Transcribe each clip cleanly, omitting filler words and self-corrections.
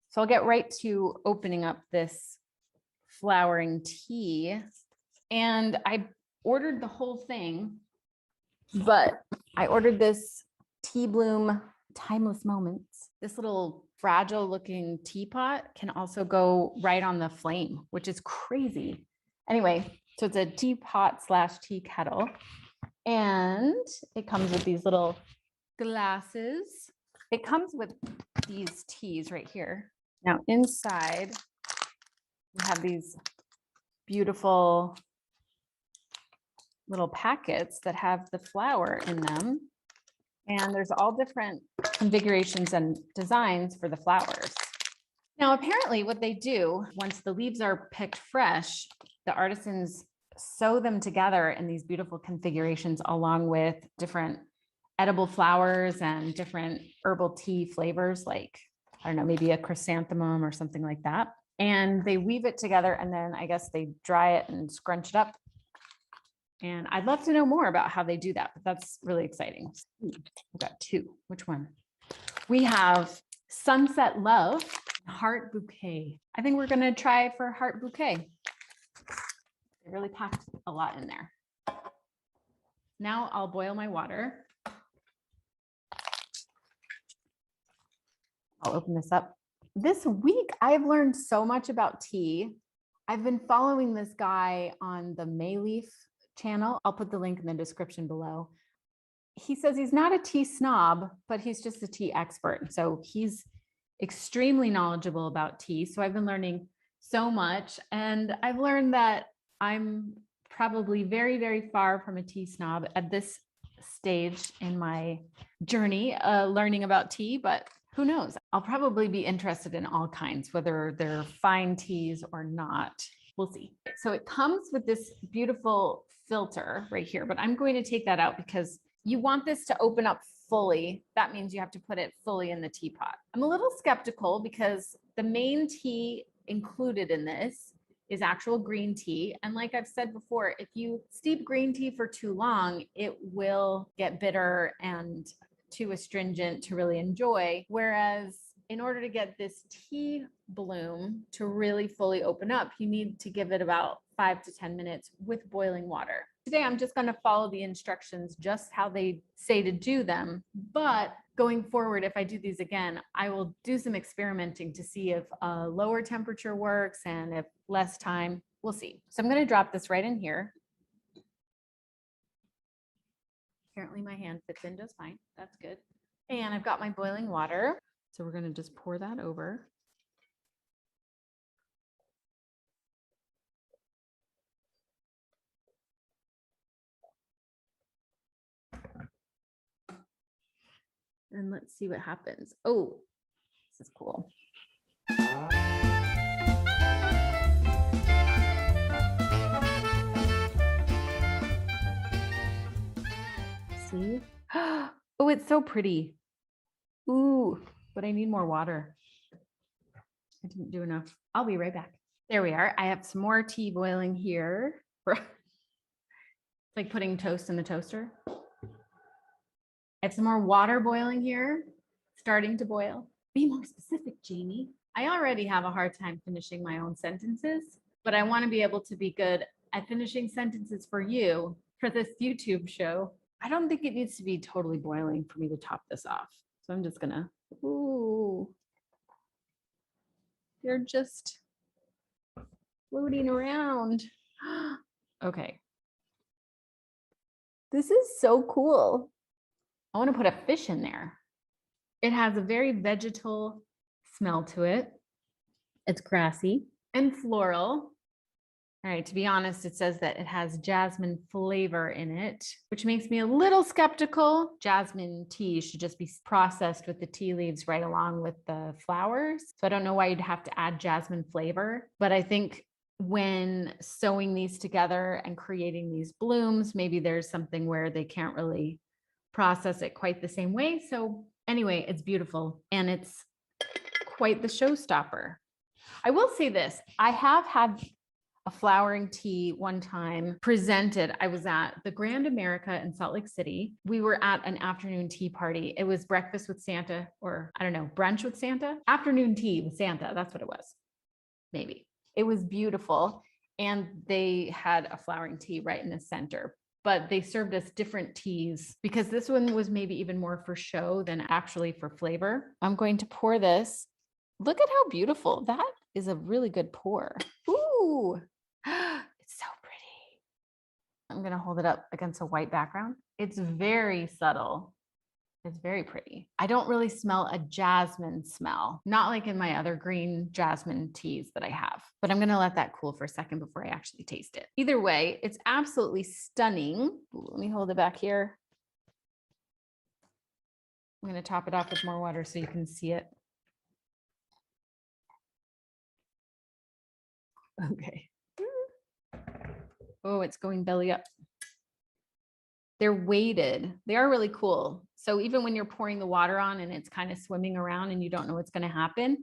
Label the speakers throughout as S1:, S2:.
S1: So I'll get right to opening up this flowering tea. And I ordered the whole thing, but I ordered this Tea Bloom Timeless Moments. This little fragile looking teapot can also go right on the flame, which is crazy. Anyway, so it's a teapot / tea kettle. And it comes with these little glasses. It comes with these teas right here. Now inside, we have these beautiful little packets that have the flower in them. And there's all different configurations and designs for the flowers. Now, apparently what they do, once the leaves are picked fresh, the artisans sew them together in these beautiful configurations along with different edible flowers and different herbal tea flavors, like, I don't know, maybe a chrysanthemum or something like that. And they weave it together, and then I guess they dry it and scrunch it up. And I'd love to know more about how they do that, but that's really exciting. We've got two. Which one? We have Sunset Love, Heart Bouquet. I think we're going to try for Heart Bouquet. They really packed a lot in there. Now I'll boil my water. I'll open this up. This week, I've learned so much about tea. I've been following this guy on the Mayleaf channel. I'll put the link in the description below. He says he's not a tea snob, but he's just a tea expert. So he's extremely knowledgeable about tea. So I've been learning so much. And I've learned that I'm probably very, very far from a tea snob at this stage in my journey, learning about tea, but who knows? I'll probably be interested in all kinds, whether they're fine teas or not. We'll see. So it comes with this beautiful filter right here, but I'm going to take that out because you want this to open up fully. That means you have to put it fully in the teapot. I'm a little skeptical because the main tea included in this is actual green tea. And like I've said before, if you steep green tea for too long, it will get bitter and too astringent to really enjoy. Whereas in order to get this tea bloom to really fully open up, you need to give it about 5 to 10 minutes with boiling water. Today, I'm just going to follow the instructions just how they say to do them. But going forward, if I do these again, I will do some experimenting to see if a lower temperature works and if less time, we'll see. So I'm going to drop this right in here. Apparently my hand fits in just fine. That's good. And I've got my boiling water. So we're going to just pour that over. And let's see what happens. Oh, this is cool. See? Oh, it's so pretty. Ooh, but I need more water. I didn't do enough. I'll be right back. There we are. I have some more tea boiling here. It's like putting toast in the toaster. I have some more water boiling here, starting to boil. Be more specific, Jamie. I already have a hard time finishing my own sentences, but I want to be able to be good at finishing sentences for you for this YouTube show. I don't think it needs to be totally boiling for me to top this off. So I'm just gonna, ooh, they're just floating around. Okay. This is so cool. I want to put a fish in there. It has a very vegetal smell to it. It's grassy and floral. All right, to be honest, it says that it has jasmine flavor in it, which makes me a little skeptical. Jasmine tea should just be processed with the tea leaves right along with the flowers. So I don't know why you'd have to add jasmine flavor, but I think when sewing these together and creating these blooms, maybe there's something where they can't really process it quite the same way. So anyway, it's beautiful and it's quite the showstopper. I will say this, I have had a flowering tea one time presented. I was at the Grand America in Salt Lake City. We were at an afternoon tea party. It was breakfast with Santa, or I don't know, brunch with Santa, afternoon tea with Santa. That's what it was. Maybe. It was beautiful. And they had a flowering tea right in the center, but they served us different teas because this one was maybe even more for show than actually for flavor. I'm going to pour this. Look at how beautiful. That is a really good pour. Ooh, it's so pretty. I'm going to hold it up against a white background. It's very subtle. It's very pretty. I don't really smell a jasmine smell, not like in my other green jasmine teas that I have, but I'm going to let that cool for a second before I actually taste it. Either way, it's absolutely stunning. Let me hold it back here. I'm going to top it off with more water so you can see it. Okay. Oh, it's going belly up. They're weighted. They are really cool. So even when you're pouring the water on and it's kind of swimming around and you don't know what's going to happen,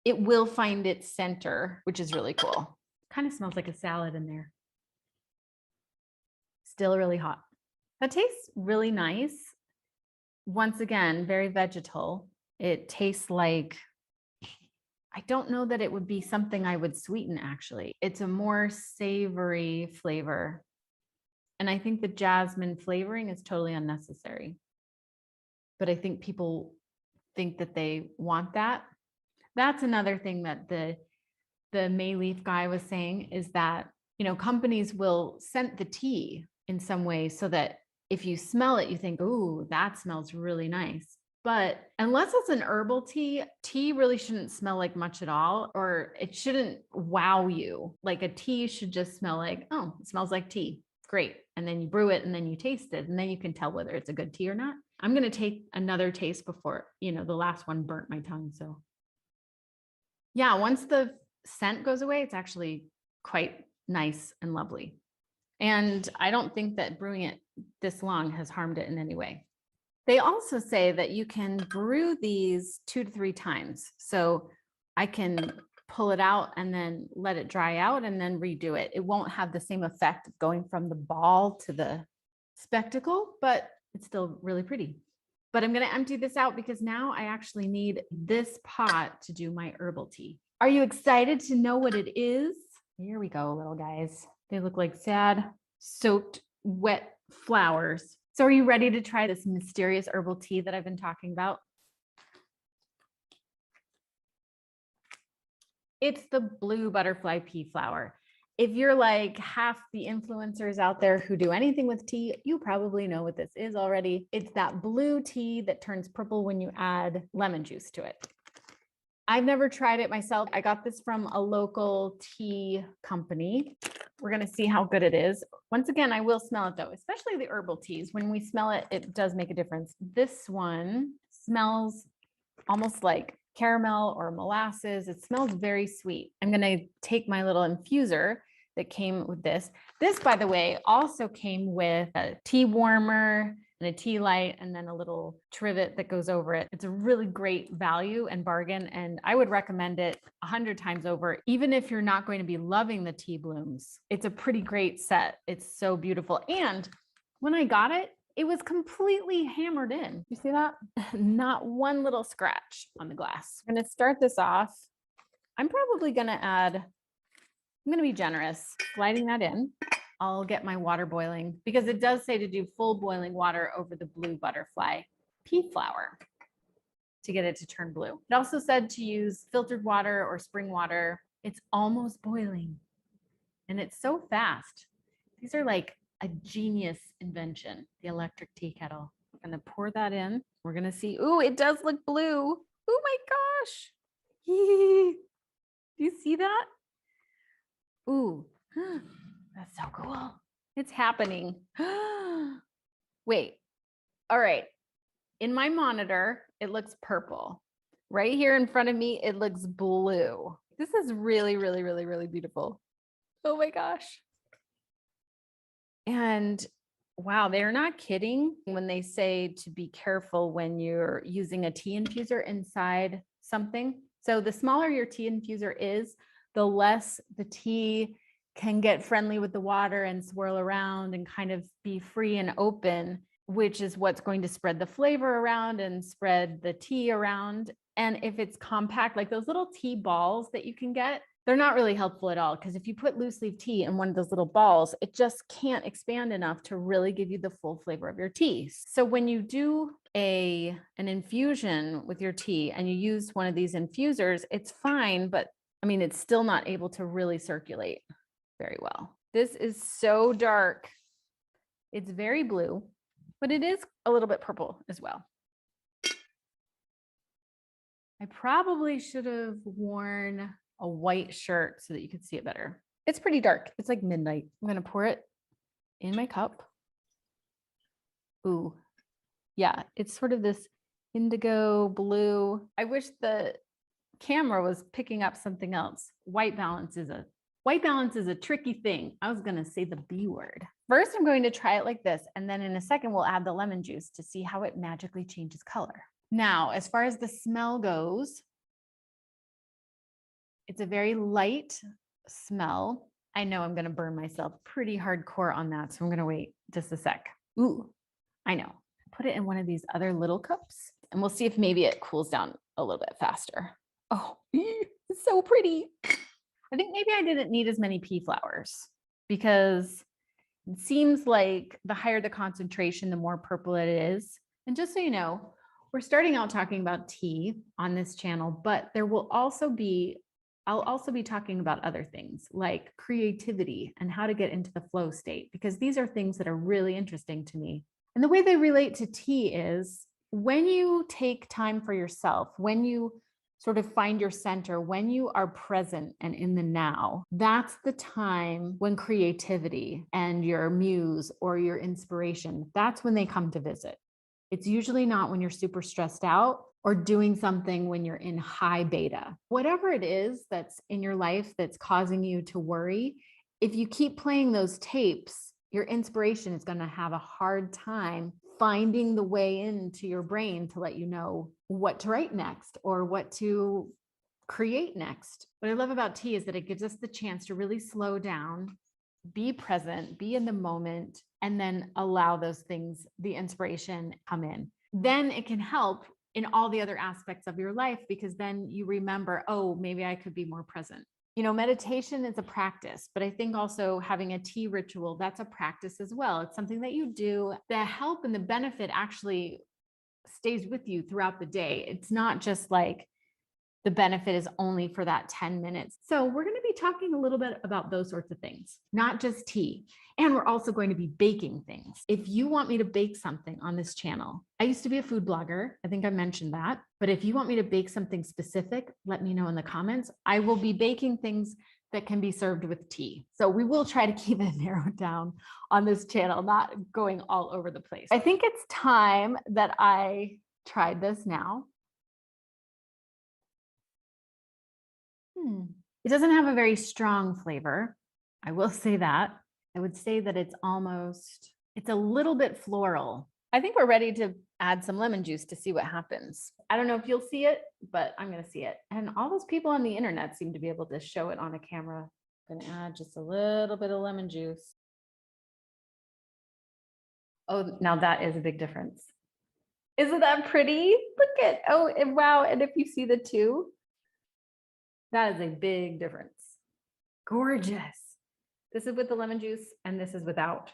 S1: it will find its center, which is really cool. Kind of smells like a salad in there. Still really hot. That tastes really nice. Once again, very vegetal. It tastes like, I don't know that it would be something I would sweeten actually. It's a more savory flavor. And I think the jasmine flavoring is totally unnecessary. But I think people think that they want that. That's another thing that the May leaf guy was saying is that, you know, companies will scent the tea in some way so that if you smell it, you think, oh, that smells really nice. But unless it's an herbal tea, tea really shouldn't smell like much at all, or it shouldn't wow you. Like a tea should just smell like, oh, it smells like tea. Great. And then you brew it and then you taste it and then you can tell whether it's a good tea or not. I'm going to take another taste before, you know, the last one burnt my tongue. So yeah, once the scent goes away, it's actually quite nice and lovely. And I don't think that brewing it this long has harmed it in any way. They also say that you can brew these 2 to 3 times. So I can pull it out and then let it dry out and then redo it. It won't have the same effect of going from the ball to the spectacle, but it's still really pretty. But I'm going to empty this out because now I actually need this pot to do my herbal tea. Are you excited to know what it is? Here we go, little guys. They look like sad, soaked, wet flowers. So are you ready to try this mysterious herbal tea that I've been talking about? It's the blue butterfly pea flower. If you're like half the influencers out there who do anything with tea, you probably know what this is already. It's that blue tea that turns purple when you add lemon juice to it. I've never tried it myself. I got this from a local tea company. We're going to see how good it is. Once again, I will smell it though, especially the herbal teas. When we smell it, it does make a difference. This one smells almost like caramel or molasses. It smells very sweet. I'm going to take my little infuser that came with this. This, by the way, also came with a tea warmer and a tea light and then a little trivet that goes over it. It's a really great value and bargain, and I would recommend it 100 times over, even if you're not going to be loving the tea blooms. It's a pretty great set. It's so beautiful. And when I got it, it was completely hammered in. You see that? Not one little scratch on the glass. I'm going to start this off. I'm probably going to add, I'm going to be generous, sliding that in. I'll get my water boiling because it does say to do full boiling water over the blue butterfly pea flower to get it to turn blue. It also said to use filtered water or spring water. It's almost boiling and it's so fast. These are like a genius invention, the electric tea kettle. I'm going to pour that in. We're going to see. Ooh, it does look blue. Oh my gosh. Do you see that? Ooh, that's so cool. It's happening. Wait. All right. In my monitor, it looks purple. Right here in front of me, it looks blue. This is really, really, really, really beautiful. Oh my gosh. And wow, they're not kidding when they say to be careful when you're using a tea infuser inside something. So the smaller your tea infuser is, the less the tea can get friendly with the water and swirl around and kind of be free and open, which is what's going to spread the flavor around and spread the tea around. And if it's compact, like those little tea balls that you can get, they're not really helpful at all, because if you put loose leaf tea in one of those little balls, it just can't expand enough to really give you the full flavor of your tea. So when you do an infusion with your tea and you use one of these infusers, it's fine, but I mean, it's still not able to really circulate very well. This is so dark. It's very blue, but it is a little bit purple as well. I probably should have worn a white shirt so that you could see it better. It's pretty dark. It's like midnight. I'm going to pour it in my cup. Ooh, yeah, it's sort of this indigo blue. I wish the camera was picking up something else. White balance is a tricky thing. I was going to say the B word. First, I'm going to try it like this, and then in a second, we'll add the lemon juice to see how it magically changes color. Now, as far as the smell goes, it's a very light smell. I know I'm going to burn myself pretty hardcore on that, so I'm going to wait just a sec. Ooh, I know. Put it in one of these other little cups, and we'll see if maybe it cools down a little bit faster. Oh, it's so pretty. I think maybe I didn't need as many pea flowers, because it seems like the higher the concentration, the more purple it is. And just so you know, we're starting out talking about tea on this channel, but there will also be, I'll also be talking about other things like creativity and how to get into the flow state, because these are things that are really interesting to me. And the way they relate to tea is when you take time for yourself, when you sort of find your center, when you are present and in the now, that's the time when creativity and your muse or your inspiration, that's when they come to visit. It's usually not when you're super stressed out or doing something when you're in high beta. Whatever it is that's in your life that's causing you to worry, if you keep playing those tapes, your inspiration is going to have a hard time finding the way into your brain to let you know what to write next or what to create next. What I love about tea is that it gives us the chance to really slow down, be present, be in the moment, and then allow those things, the inspiration, come in. Then it can help in all the other aspects of your life, because then you remember, oh, maybe I could be more present. You know, meditation is a practice, but I think also having a tea ritual, that's a practice as well. It's something that you do. The help and the benefit actually stays with you throughout the day. It's not just like the benefit is only for that 10 minutes. So we're going to be talking a little bit about those sorts of things, not just tea. And we're also going to be baking things. If you want me to bake something on this channel, I used to be a food blogger. I think I mentioned that. But if you want me to bake something specific, let me know in the comments. I will be baking things that can be served with tea. So we will try to keep it narrowed down on this channel, not going all over the place. I think it's time that I tried this now. It doesn't have a very strong flavor. I will say that. I would say that it's a little bit floral. I think we're ready to add some lemon juice to see what happens. I don't know if you'll see it, but I'm going to see it. And all those people on the internet seem to be able to show it on a camera. I'm going to add just a little bit of lemon juice. Oh, now that is a big difference. Isn't that pretty? Look at, oh, wow. And if you see the two, that is a big difference. Gorgeous. This is with the lemon juice and this is without.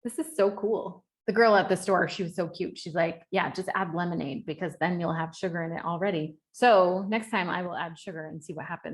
S1: This is so cool. The girl at the store, she was so cute. She's like, yeah, just add lemonade because then you'll have sugar in it already. So next time I will add sugar and see what happens.